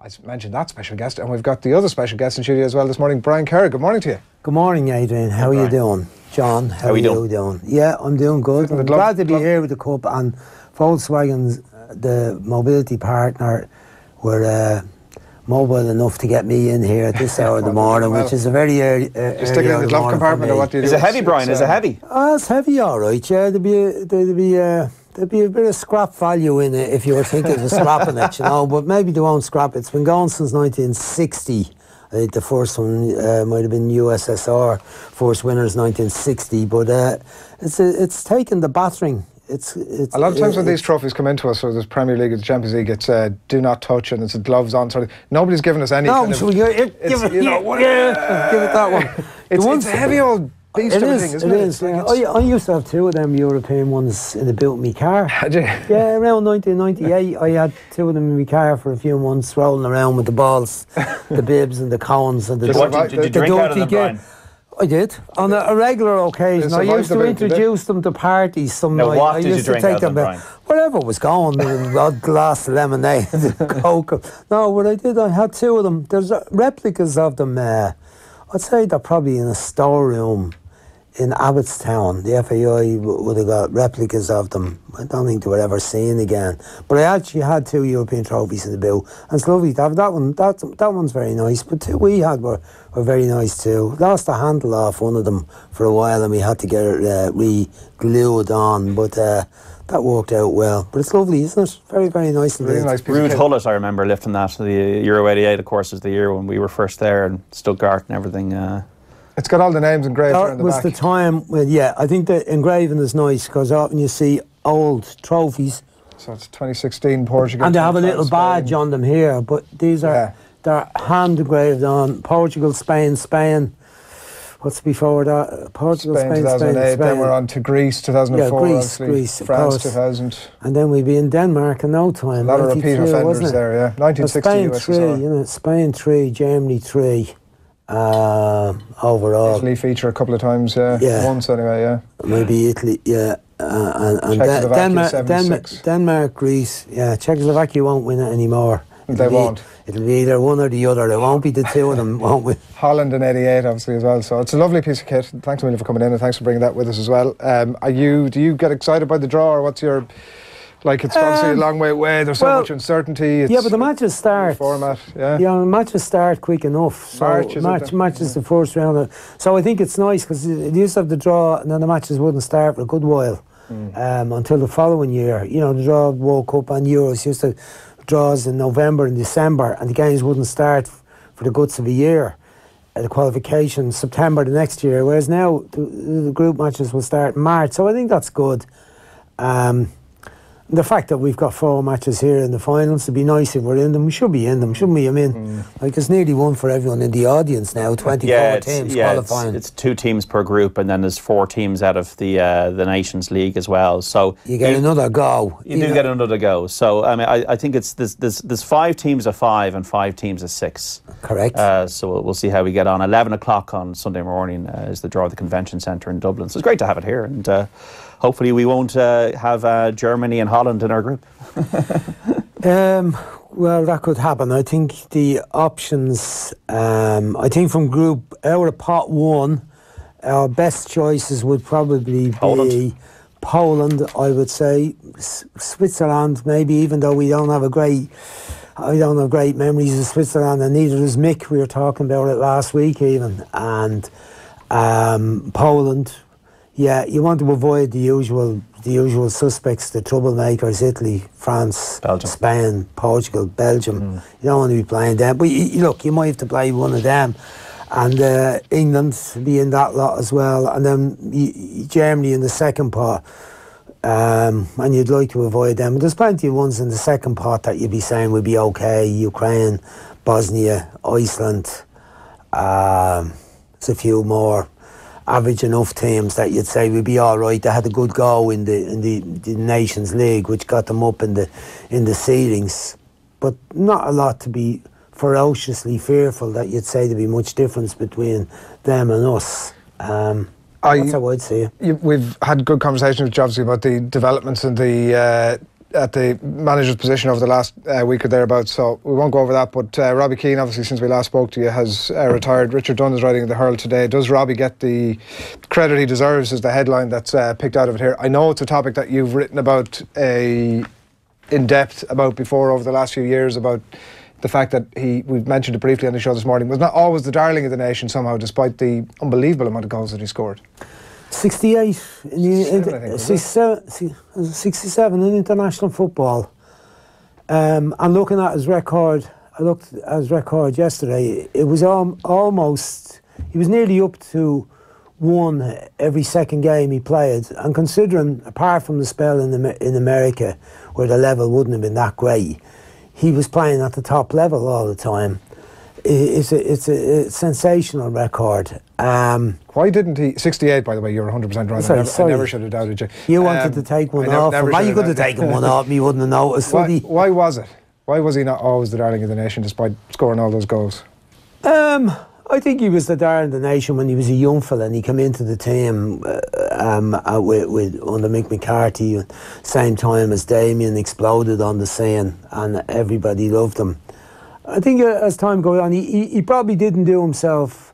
I mentioned that special guest, and we've got the other special guest in studio as well this morning, Brian Kerr. Good morning to you. Good morning, Adrian. How are you doing? John, how are you doing? Yeah, I'm doing good. I'm glad to be here with the Cup, and Volkswagen's, the mobility partner, were mobile enough to get me in here at this hour of the morning, which is a very early. You stick it in the glove compartment, or what do you do? Is it heavy, Brian? Is it heavy? It's heavy, all right. Yeah, there'd be a bit of scrap value in it if you were thinking of scrapping it, you know. But maybe they won't scrap it. It's been going since 1960. I think the first one might have been USSR. First winners 1960, but it's taken the battering. It's a lot of times when these trophies come into us, so there's Premier League, the Champions League, it's do not touch, and it's gloves on. Sort of, nobody's given us any. No, kind of, give it that one. It's a heavy old beast of a thing, isn't it? It is. I used to have two of them European ones in the boot of my car. Had you? Yeah, around 1998, I had two of them in my car for a few months, rolling around with the balls, the bibs and the cones and the. Did you drink out of them, Brian? I did on a regular occasion. I used to introduce them to parties. Some now, night. what I did used you to drink take out of them, them, whatever was going. A glass of lemonade, Coke. No, what I did, I had two of them. There's replicas of them. I'd say they're probably in a storeroom in Abbottstown. The FAI would have got replicas of them. I don't think they were ever seen again. But I actually had two European trophies in the bill, and it's lovely to have that one. That one's very nice. But two we had were very nice too. Lost the handle off one of them for a while, and we had to get it re-glued on. But that worked out well. But it's lovely, isn't it? Very, very nice. Really nice piece Ruud Hullet, I remember lifting that. The Euro 88, of course, was the year when we were first there, and Stuttgart and everything. It's got all the names engraved around the back. That was the time when, yeah, I think the engraving is nice, because often you see old trophies. So it's 2016 Portugal. And they have a little badge on them here, but these are, they're hand engraved on Portugal, Spain. What's before that? Portugal, Spain, 2008. Then we're on to Greece, 2004. Yeah, Greece, France, 2000. And then we'd be in Denmark in no time. A lot of repeat offenders there, yeah. 1960 Spain USSR. 3, you know, Spain 3, Germany 3. Overall, Italy feature a couple of times, once anyway, yeah. Maybe Italy, yeah, and Denmark, Greece, yeah. Czechoslovakia won't win it anymore. They won't. It'll be either one or the other. It won't be the two of them, won't we? Holland in '88, obviously, as well. So it's a lovely piece of kit. Thanks a million for coming in, and thanks for bringing that with us as well. Do you get excited by the draw, or what's your? Like, it's obviously a long way away. There's so much uncertainty. But the matches start. Format, yeah. Yeah, the matches start quick enough. So March is the first round. So I think it's nice, because it used to have the draw, and then the matches wouldn't start for a good while until the following year. You know, the draw World Cup and Euros used to draws in November and December, and the games wouldn't start for the guts of a year. The qualification September the next year, whereas now the group matches will start in March. So I think that's good. The fact that we've got 4 matches here in the finals, it'd be nice if we're in them. We should be in them, shouldn't we? I mean, like, it's nearly one for everyone in the audience now. 24 teams qualifying. It's 2 teams per group, and then there's 4 teams out of the Nations League as well. So you get another go. You do get another go. So I mean, I think it's there's 5 teams of 5 and 5 teams of 6. Correct. So we'll see how we get on. 11 o'clock on Sunday morning is the draw at the Convention Centre in Dublin. So it's great to have it here, and hopefully we won't have Germany and Holland in our group. Well, that could happen. I think the options, I think from group, out of pot 1, our best choices would probably be Poland, I would say, Switzerland, maybe, even though I don't have great memories of Switzerland, and neither does Mick. We were talking about it last week even. And Poland, yeah, you want to avoid the usual suspects, the troublemakers: Italy, France, Belgium. Spain, Portugal, Belgium. You don't want to be playing them. But look, you might have to play one of them. And England be in that lot as well. And then Germany in the second pot. And you'd like to avoid them. But there's plenty of ones in the second pot that you'd be saying would be okay. Ukraine, Bosnia, Iceland. There's a few more average enough teams that you'd say would be all right. They had a good go in the Nations League, which got them up in the seedings, but not a lot to be ferociously fearful that you'd say there'd be much difference between them and us. That's how I'd see it. We've had good conversations with you, obviously, about the developments in the at the manager's position over the last week or thereabouts, so we won't go over that. But Robbie Keane, obviously, since we last spoke to you, has retired. Richard Dunn is writing in the Herald today. Does Robbie get the credit he deserves? Is the headline that's picked out of it here. I know it's a topic that you've written about in depth about before over the last few years, about the fact that we've mentioned it briefly on the show this morning, was not always the darling of the nation somehow, despite the unbelievable amount of goals that he scored. 68 67 in international football. And looking at his record, I looked at his record yesterday. It was almost, he was nearly up to one every second game he played. And considering, apart from the spell in America, where the level wouldn't have been that great, he was playing at the top level all the time. It's a sensational record. Why didn't he? 68, by the way, you're 100% right. Sorry. I never should have doubted you. You wanted to take one off him. You could have taken one off me, you wouldn't have noticed. Why was it? Why was he not always the darling of the nation despite scoring all those goals? I think he was the darling of the nation when he was a young fella and he came into the team with under Mick McCarthy, same time as Damien exploded on the scene and everybody loved him. I think as time goes on, he probably didn't do himself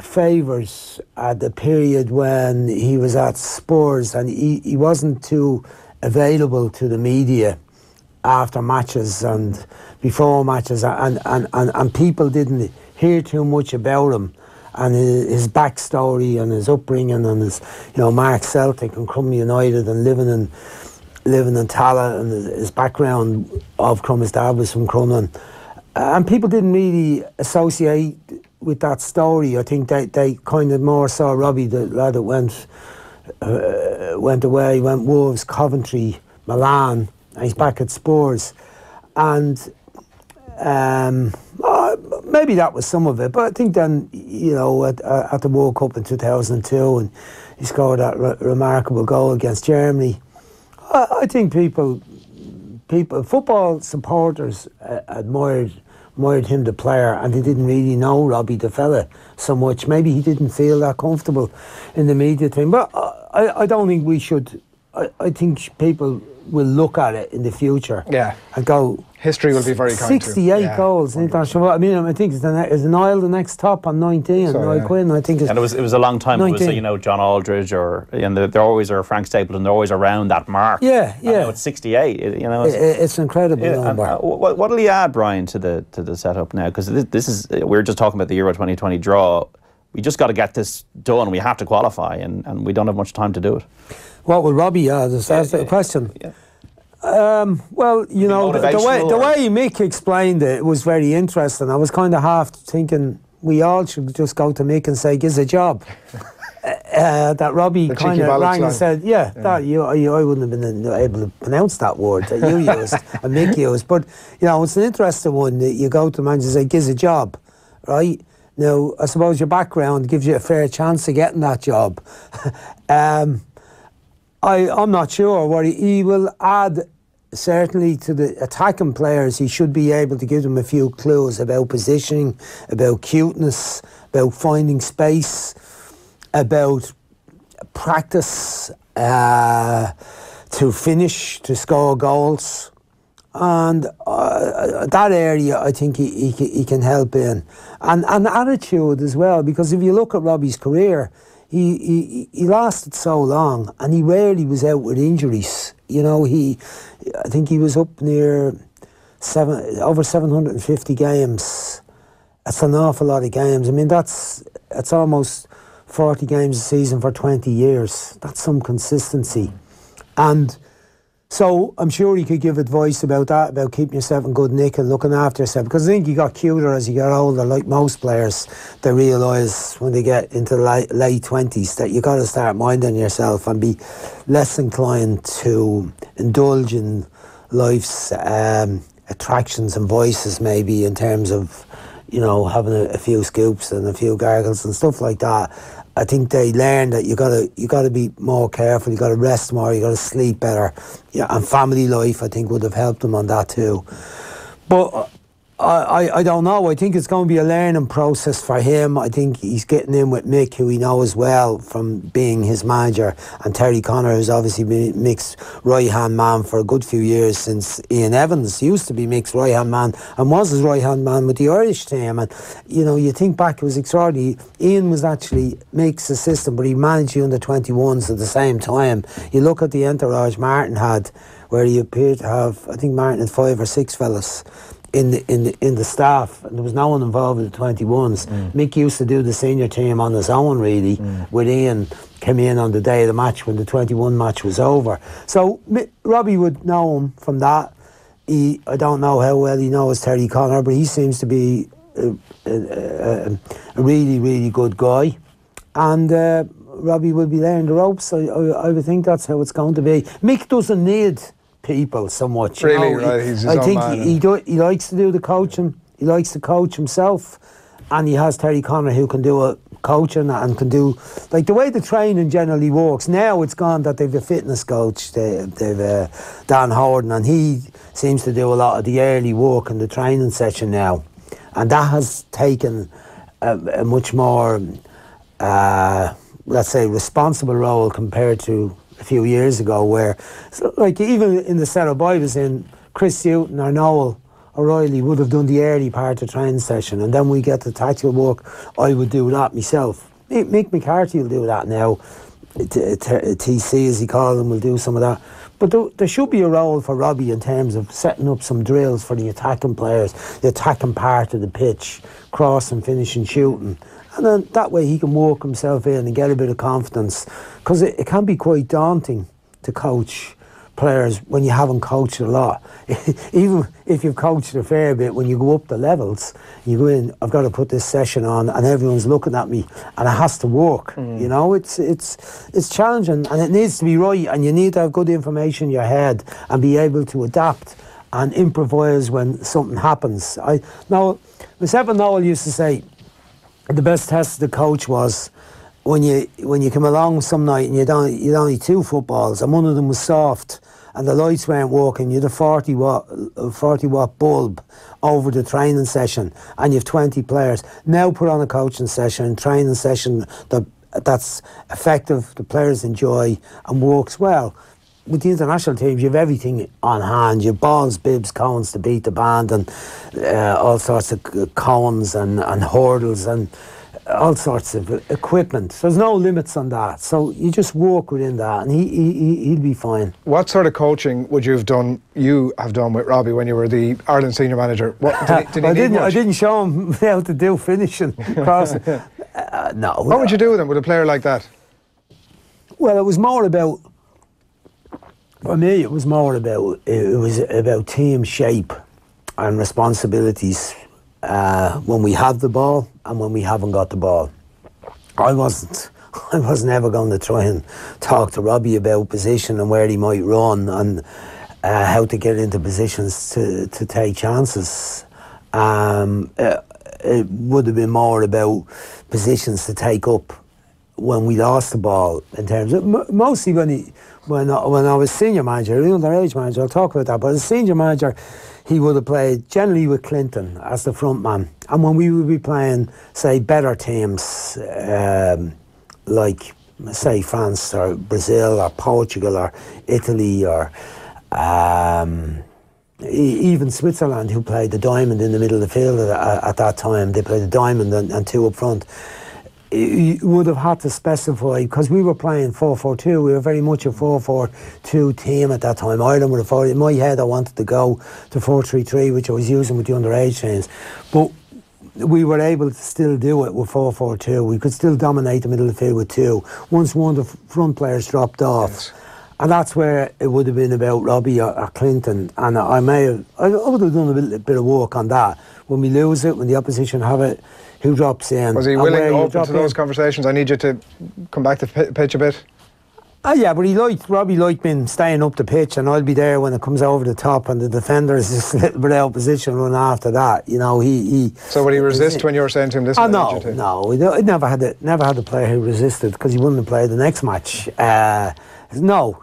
favours at the period when he was at Spurs, and he wasn't too available to the media after matches and before matches, and people didn't hear too much about him and his backstory and his upbringing and his, Mark Celtic and Crumlin United and living in Tala, and his background of his dad was from Crumlin. And people didn't really associate with that story. I think they kind of more saw Robbie, the lad that went away, went Wolves, Coventry, Milan, and he's back at Spurs. And maybe that was some of it. But I think then, at the World Cup in 2002, and he scored that remarkable goal against Germany, I think people, football supporters admired him, the player, and they didn't really know Robbie, the fella, so much. Maybe he didn't feel that comfortable in the media thing. But I don't think we should. I think people will look at it in the future and go, history will be very kind 68 goals in international. I mean, I think is Niall the next top on 19. Niall Quinn, I think. And it was a long time. 19. It was John Aldridge and there always are Frank Stapleton. They're always around that mark. Yeah. It's 68. It's an incredible number. What will he add, Brian, to the setup now? Because this is, we're just talking about the Euro 2020 draw. We just got to get this done. We have to qualify, and we don't have much time to do it. What will Robbie add? That's the question. Yeah. Well, the way Mick explained it was very interesting. I was kind of half thinking we all should just go to Mick and say, "Give us a job." That Robbie kind of rang and said, that I wouldn't have been able to pronounce that word that you used and Mick used. But it's an interesting one that you go to managers and say, "Give us a job," right? Now, I suppose your background gives you a fair chance of getting that job. I'm not sure what he will add. Certainly to the attacking players, he should be able to give them a few clues about positioning, about cuteness, about finding space, about practice to finish, to score goals. And that area I think he can help in. And attitude as well, because if you look at Robbie's career, he lasted so long and he rarely was out with injuries. I think he was up near over 750 games. That's an awful lot of games. I mean, that's almost 40 games a season for 20 years. That's some consistency. And so I'm sure he could give advice about that, about keeping yourself in good nick and looking after yourself. Because I think he got cuter as he got older, like most players. They realise when they get into the late 20s that you got to start minding yourself and be less inclined to indulge in life's attractions and vices, maybe in terms of, having a few scoops and a few gargles and stuff like that. I think they learned that you gotta be more careful. You gotta rest more. You gotta sleep better. And family life, I think, would have helped them on that too. But I don't know. I think it's going to be a learning process for him. I think he's getting in with Mick, who he knows well from being his manager, and Terry Connor, who's obviously been Mick's right-hand man for a good few years since Ian Evans used to be Mick's right-hand man and was his right-hand man with the Irish team. And, you know, you think back, it was extraordinary. Ian was actually Mick's assistant, but he managed the under-21s at the same time. You look at the entourage Martin had, where he appeared to have, I think Martin had 5 or 6 fellas in the staff, and there was no one involved with the 21s. Mick used to do the senior team on his own, really, with Ian came in on the day of the match when the 21 match was over. So Robbie would know him from that. I don't know how well he knows Terry Connor, but he seems to be a really, really good guy. And Robbie will be learning the ropes. I would think that's how it's going to be. Mick doesn't need people so much. Really, right? He's his I own think man. he likes to do the coaching. He likes to coach himself, and he has Terry Connor who can do a coaching and can do, like, the way the training generally works. Now it's gone that they've a fitness coach. They've Dan Horden, and he seems to do a lot of the early work in the training session now, and that has taken a much more, let's say, responsible role compared to a few years ago, where, so, like, even in the setup I was in, Chris Sutton or Noel O'Reilly would have done the early part of the training session, and then we get the tactical work. I would do that myself. Mick McCarthy will do that now. TC, as he calls him, will do some of that. But there should be a role for Robbie in terms of setting up some drills for the attacking players, the attacking part of the pitch, crossing, finishing, shooting. And then that way he can work himself in and get a bit of confidence. Because it can be quite daunting to coach players when you haven't coached a lot. Even if you've coached a fair bit, when you go up the levels, you go in, I've got to put this session on and everyone's looking at me and it has to work. You know, it's challenging and it needs to be right, and you need to have good information in your head and be able to adapt and improvise when something happens. Myself and Noel used to say, the best test of the coach was when you come along some night and you'd only 2 footballs and one of them was soft and the lights weren't working. You had a 40 watt bulb over the training session and you have 20 players. Now put on a coaching session, training session that's effective, the players enjoy and works well. With the international teams, you have everything on hand. You have balls, bibs, cones to beat the band, and all sorts of cones and hurdles and all sorts of equipment. There's no limits on that. So you just work within that, and he'll be fine. What sort of coaching would you have done with Robbie when you were the Ireland senior manager? Did he need much? I didn't show him how to do finishing. No. What would you do with him, with a player like that? Well, it was more about. For me, it was about team shape and responsibilities when we have the ball and when we haven't got the ball. I wasn't ever going to try and talk to Robbie about position and where he might run and how to get into positions to take chances. It would have been more about positions to take up when we lost the ball, in terms of mostly when I was senior manager, underage manager, I'll talk about that, but as senior manager he would have played generally with Clinton as the front man, and when we would be playing, say, better teams like, say, France or Brazil or Portugal or Italy or even Switzerland, who played the diamond in the middle of the field at that time. They played the diamond and 2 up front. You would have had to specify, because we were playing 4-4-2. We were very much a 4-4-2 team at that time. Ireland would have, in my head, I wanted to go to 4-3-3, which I was using with the underage teams. But we were able to still do it with 4-4-2. We could still dominate the middle of the field with 2. Once one of the front players dropped off. Yes. And that's where it would have been about Robbie or Clinton. And I would have done a bit of work on that. When we lose it, when the opposition have it, who drops in? Was he willing to open to those conversations? I need you to come back to pitch a bit. Yeah, but Robbie liked me staying up the pitch, and I'll be there when it comes over the top, and the defender is just a little bit out of position running after that. You know, he. So would he resist when you were saying to him this? No. I never had a player who resisted, because he wouldn't have played the next match. No.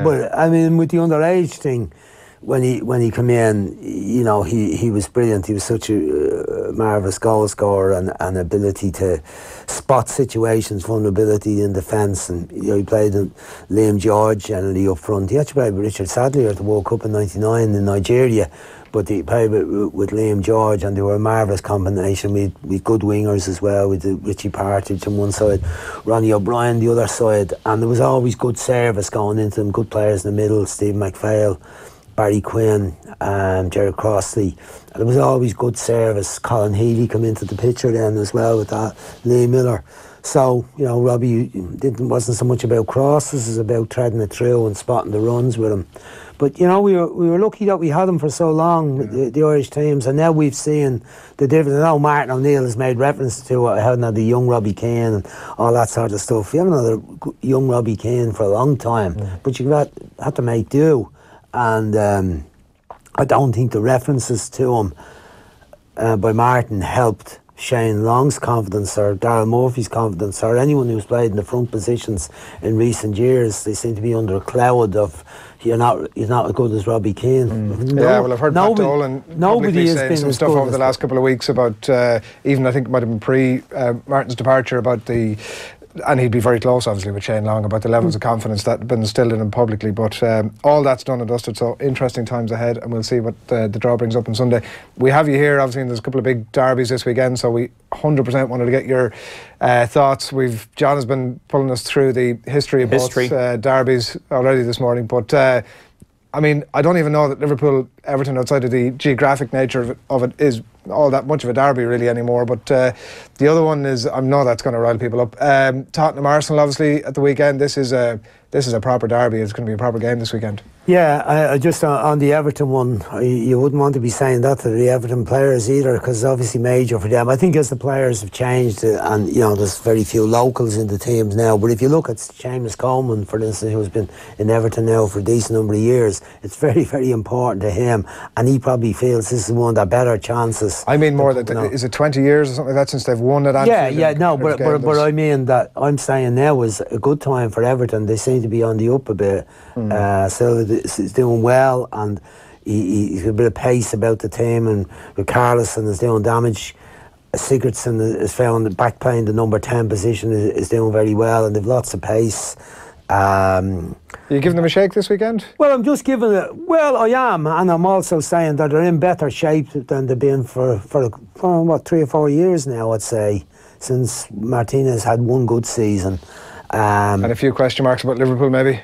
But I mean, with the underage thing, when he came in, you know, he was brilliant. He was such a marvellous goal scorer and ability to spot situations, vulnerability in defence. And you know, he played in Liam George generally up front. He actually played with Richard Sadlier at the World Cup in '99 in Nigeria, but he played with Liam George, and they were a marvellous combination. With good wingers as well, with Richie Partridge on one side, Ronnie O'Brien the other side, and there was always good service going into them. Good players in the middle, Steve McPhail, Barry Quinn, Gerard Crossley. There was always good service. Colin Healy come into the picture then as well with that, Lee Miller. So, you know, Robbie wasn't so much about crosses, it was about threading it through and spotting the runs with him. But, you know, we were lucky that we had him for so long, the Irish teams, and now we've seen the difference. I know Martin O'Neill has made reference to having had the young Robbie Keane and all that sort of stuff. We haven't had a young Robbie Keane for a long time, but you had to make do. And I don't think the references to him by Martin helped Shane Long's confidence or Darryl Murphy's confidence or anyone who's played in the front positions in recent years. They seem to be under a cloud of you're not as good as Robbie Keane. Yeah, well, I've heard Pat Dolan publicly saying some stuff over the last couple of weeks about even I think it might have been pre Martin's departure about the. And he'd be very close, obviously, with Shane Long about the levels of confidence that have been instilled in him publicly. But all that's done and dusted, so interesting times ahead, and we'll see what the draw brings up on Sunday. We have you here, obviously, and there's a couple of big derbies this weekend, so we 100% wanted to get your thoughts. John has been pulling us through the history of both derbies already this morning, but I mean, I don't even know that Liverpool-Everton, outside of the geographic nature of it, is all that much of a derby really anymore. But the other one is, I know that's going to rile people up. Tottenham-Arsenal, obviously, at the weekend. This is a proper derby. It's going to be a proper game this weekend. Yeah, just on the Everton one, you wouldn't want to be saying that to the Everton players either, because it's obviously major for them. I think as the players have changed, and you know, there's very few locals in the teams now, but if you look at Seamus Coleman, for instance, who's been in Everton now for a decent number of years, it's very, very important to him, and he probably feels this is one of their better chances. I mean more that, is it 20 years or something like that since they've won at Anfield? But I mean that I'm saying now is a good time for Everton. They seem to be on the up a bit. So he's doing well, and he's got a bit of pace about the team, and Carlson is doing damage. Sigurdsson is found back playing the number 10 position is doing very well, and they've lots of pace. Are you giving them a shake this weekend? Well, I'm just giving it. Well, I am, and I'm also saying that they're in better shape than they've been for what, 3 or 4 years now, I'd say, since Martinez had one good season. And a few question marks about Liverpool, maybe?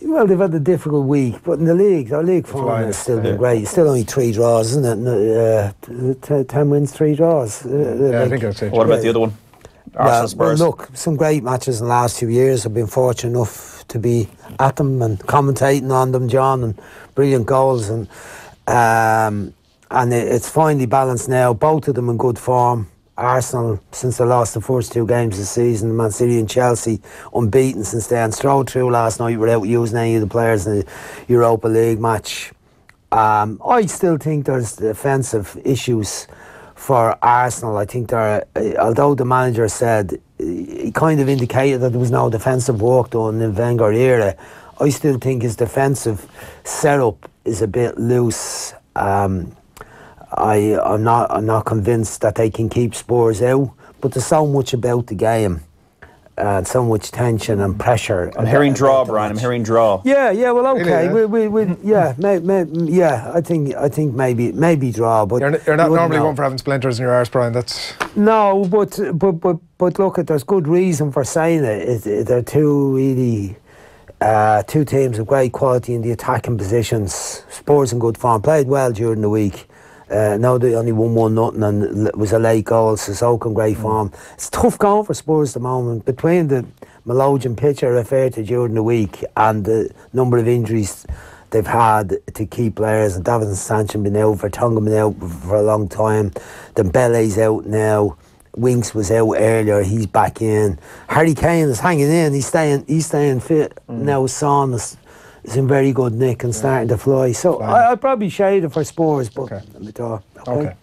Well, they've had a difficult week, but in the league, their league form has still been great. It's still only 3 draws, isn't it? 10 wins, 3 draws. I think that's it. What about the other one? Arsenal Spurs. Well, look, some great matches in the last 2 years. I've been fortunate enough to be at them and commentating on them, John, and brilliant goals. And it's finally balanced now. Both of them in good form. Arsenal, since they lost the first 2 games of the season, Man City and Chelsea unbeaten since then. Strolled through last night without using any of the players in the Europa League match. I still think there's defensive issues for Arsenal. I think although the manager said, he kind of indicated that there was no defensive work done in Wenger era, I still think his defensive setup is a bit loose. I'm not convinced that they can keep Spurs out, but there's so much about the game and so much tension and pressure. I'm hearing draw, Brian. I'm hearing draw. Yeah. Well, okay. I think maybe draw. But you're not normally one for having splinters in your arse, Brian. That's no. But look, there's good reason for saying it. They're two teams of great quality in the attacking positions. Spurs in good form, played well during the week. No, they only won 1-0 and it was a late goal. Sissoko in great form. It's tough going for Spurs at the moment, between the Malojan pitch I referred to during the week and the number of injuries they've had to key players. And Davinson Sanchez been out, Vertonghen been out for a long time. Dembele's out now. Winks was out earlier. He's back in. Harry Kane is hanging in. He's staying fit. Now Son is in very good nick and starting to fly. So I'd probably shade it for Spurs, but okay. let me talk. Okay.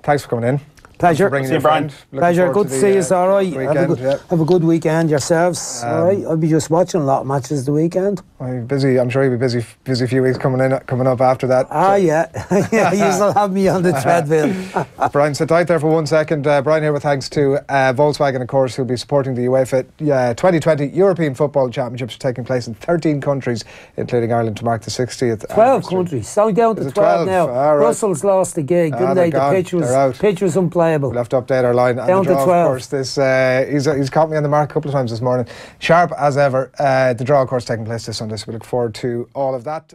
Thanks for coming in. Pleasure. Bringing See you, your friend. Brian. Looking Pleasure. forward Good to see you, all right. Have a good weekend yourselves. All right. I'll be just watching a lot of matches the weekend. I'm busy. I'm sure you'll be busy few weeks coming up after that. Yeah. Yeah, you'll have me on the treadmill. Brian, sit tight there for 1 second. Brian here with thanks to Volkswagen, of course, who'll be supporting the UEFA 2020 European Football Championships taking place in 13 countries, including Ireland, to mark the 60th 12 countries. So down to 12 now. Right. Brussels lost the gig, didn't they? The pitch was unplayable. We'll have to update our line. Down and the draw, to 12. Of course, he's caught me on the mark a couple of times this morning. Sharp as ever. The draw, of course, taking place this Sunday, so we look forward to all of that.